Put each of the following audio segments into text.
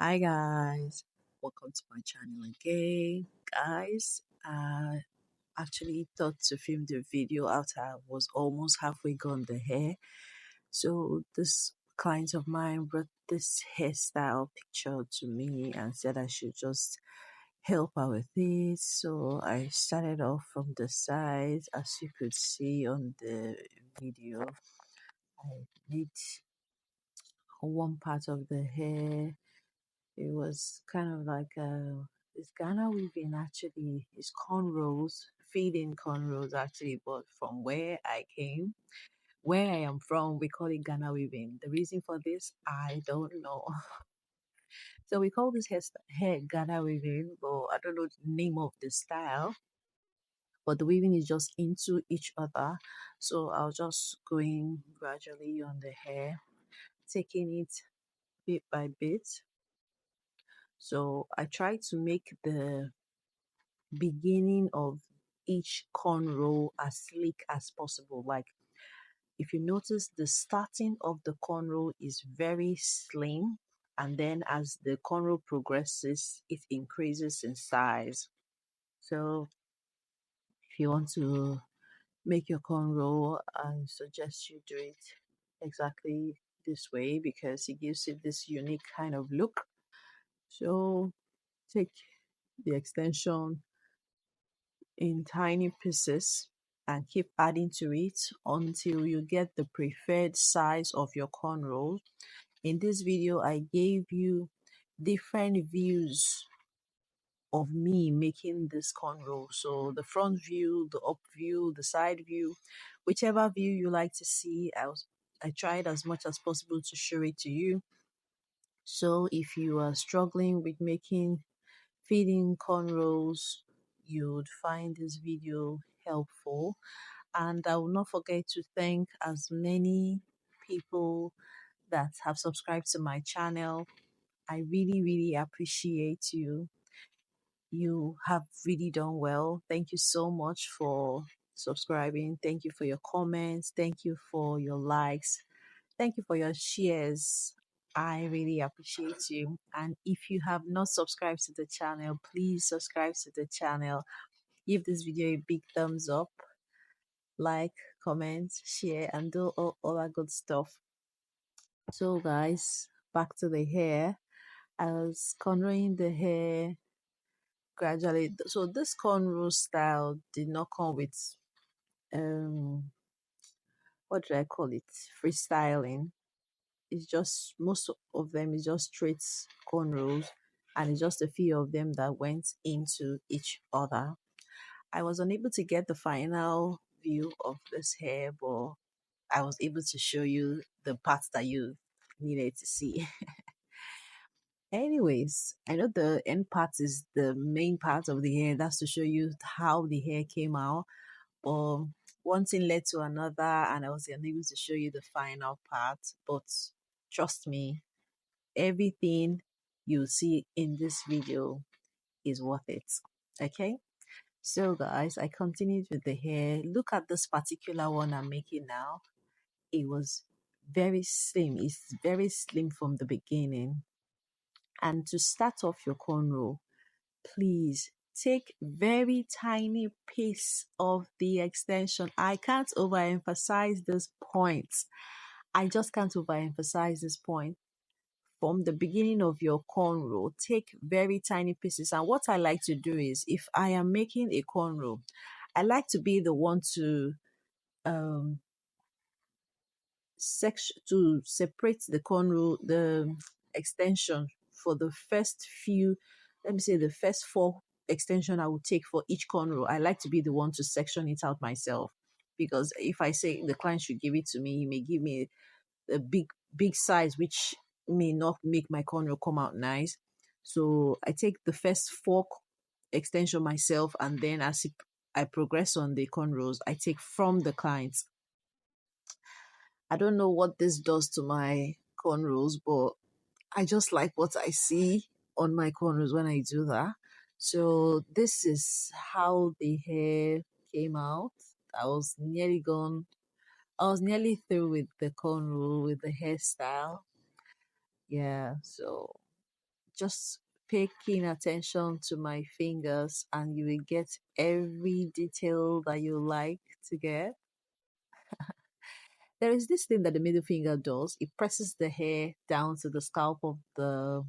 Hi guys, welcome to my channel again. Guys, I actually thought to film the video after I was almost halfway gone the hair. So this client of mine brought this hairstyle picture to me and said I should just help her with it. So I started off from the side, as you could see on the video. I did one part of the hair. It was kind of like it's Ghana weaving actually. It's cornrows, feeding cornrows actually, but from where I am from, we call it Ghana weaving. The reason for this, I don't know. So we call this hair Ghana weaving, but I don't know the name of the style. But the weaving is just into each other. So I'll just going gradually on the hair, taking it bit by bit. So I try to make the beginning of each cornrow as sleek as possible. Like if you notice, the starting of the cornrow is very slim, and then as the cornrow progresses, it increases in size. So if you want to make your cornrow, I suggest you do it exactly this way because it gives it this unique kind of look. So take the extension in tiny pieces and keep adding to it until you get the preferred size of your cornrow. In this video, I gave you different views of me making this cornrow. So the front view, the up view, the side view, whichever view you like to see, I tried as much as possible to show it to you. So if you are struggling with making feeding cornrows, you'd find this video helpful. And I will not forget to thank as many people that have subscribed to my channel. I really appreciate you. You have really done well. Thank you so much for subscribing. Thank you for your comments. Thank you for your likes. Thank you for your shares. I really appreciate you. And if you have not subscribed to the channel, please subscribe to the channel. Give this video a big thumbs up, like, comment, share, and do all that good stuff. So guys, back to the hair. I was cornrowing the hair gradually. So this cornrow style did not come with what do I call it? Freestyling. It's just most of them is just straight cornrows, and it's just a few of them that went into each other. I was unable to get the final view of this hair, but I was able to show you the parts that you needed to see. Anyways, I know the end part is the main part of the hair. That's to show you how the hair came out. But one thing led to another, and I was unable to show you the final part. But trust me, everything you see in this video is worth it. Okay? So guys, I continued with the hair. Look at this particular one I'm making now. It was very slim. It's very slim from the beginning. And to start off your cornrow, please take very tiny piece of the extension. I can't overemphasize this point. I just can't overemphasize this point. From the beginning of your cornrow, take very tiny pieces. And what I like to do is, if I am making a cornrow, I like to be the one to um separate the cornrow, the extension for the first few, let me say the first 4 extension I will take for each cornrow. I like to be the one to section it out myself, because if I say the client should give it to me, he may give me a big size which may not make my cornrow come out nice. So I take the first 4 extension myself, and then as I progress on the cornrows, I take from the clients. I don't know what this does to my cornrows, but I just like what I see on my cornrows when I do that. So this is how the hair came out. I was nearly gone. I was nearly through with the cornrow, with the hairstyle. Yeah, so just pay keen attention to my fingers and you will get every detail that you like to get. There is this thing that the middle finger does. It presses the hair down to the scalp of the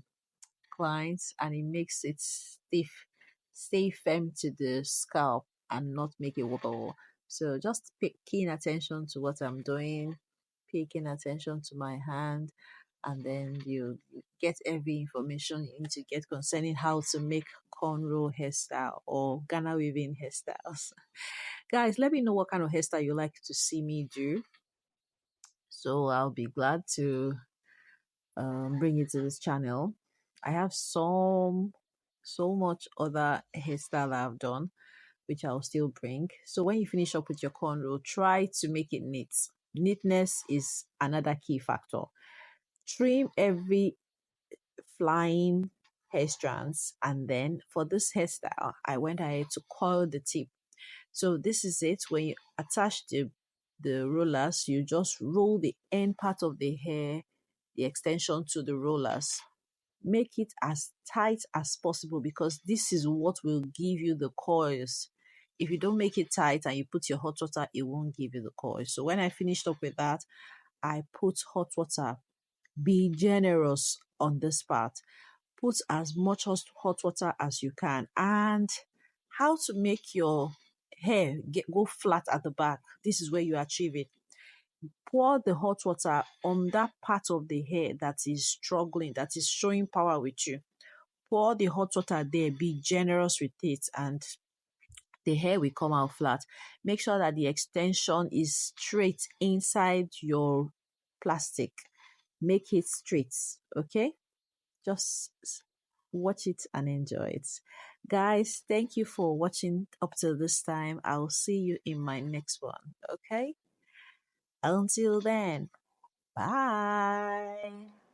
client and it makes it stiff, stay firm to the scalp and not make it wobble. So just pay keen attention to what I'm doing, pay keen attention to my hand, and then you get every information you need to get concerning how to make cornrow hairstyle or Ghana weaving hairstyles. Guys, let me know what kind of hairstyle you like to see me do. So I'll be glad to bring it to this channel. I have so much other hairstyle I've done, which I'll still bring. So when you finish up with your cornrow, try to make it neat. Neatness is another key factor. Trim every flying hair strands, and then for this hairstyle, I went ahead to coil the tip. So this is it. When you attach the rollers, you just roll the end part of the hair, the extension to the rollers. Make it as tight as possible because this is what will give you the coils. If you don't make it tight and you put your hot water, it won't give you the coils. So when I finished up with that, I put hot water. Be generous on this part. Put as much hot water as you can. And how to make your hair go flat at the back. This is where you achieve it. Pour the hot water on that part of the hair that is struggling, that is showing power with you. Pour the hot water there, be generous with it, and the hair will come out flat. Make sure that the extension is straight inside your plastic. Make it straight, okay? Just watch it and enjoy it. Guys, thank you for watching up to this time. I'll see you in my next one, okay? Until then, bye.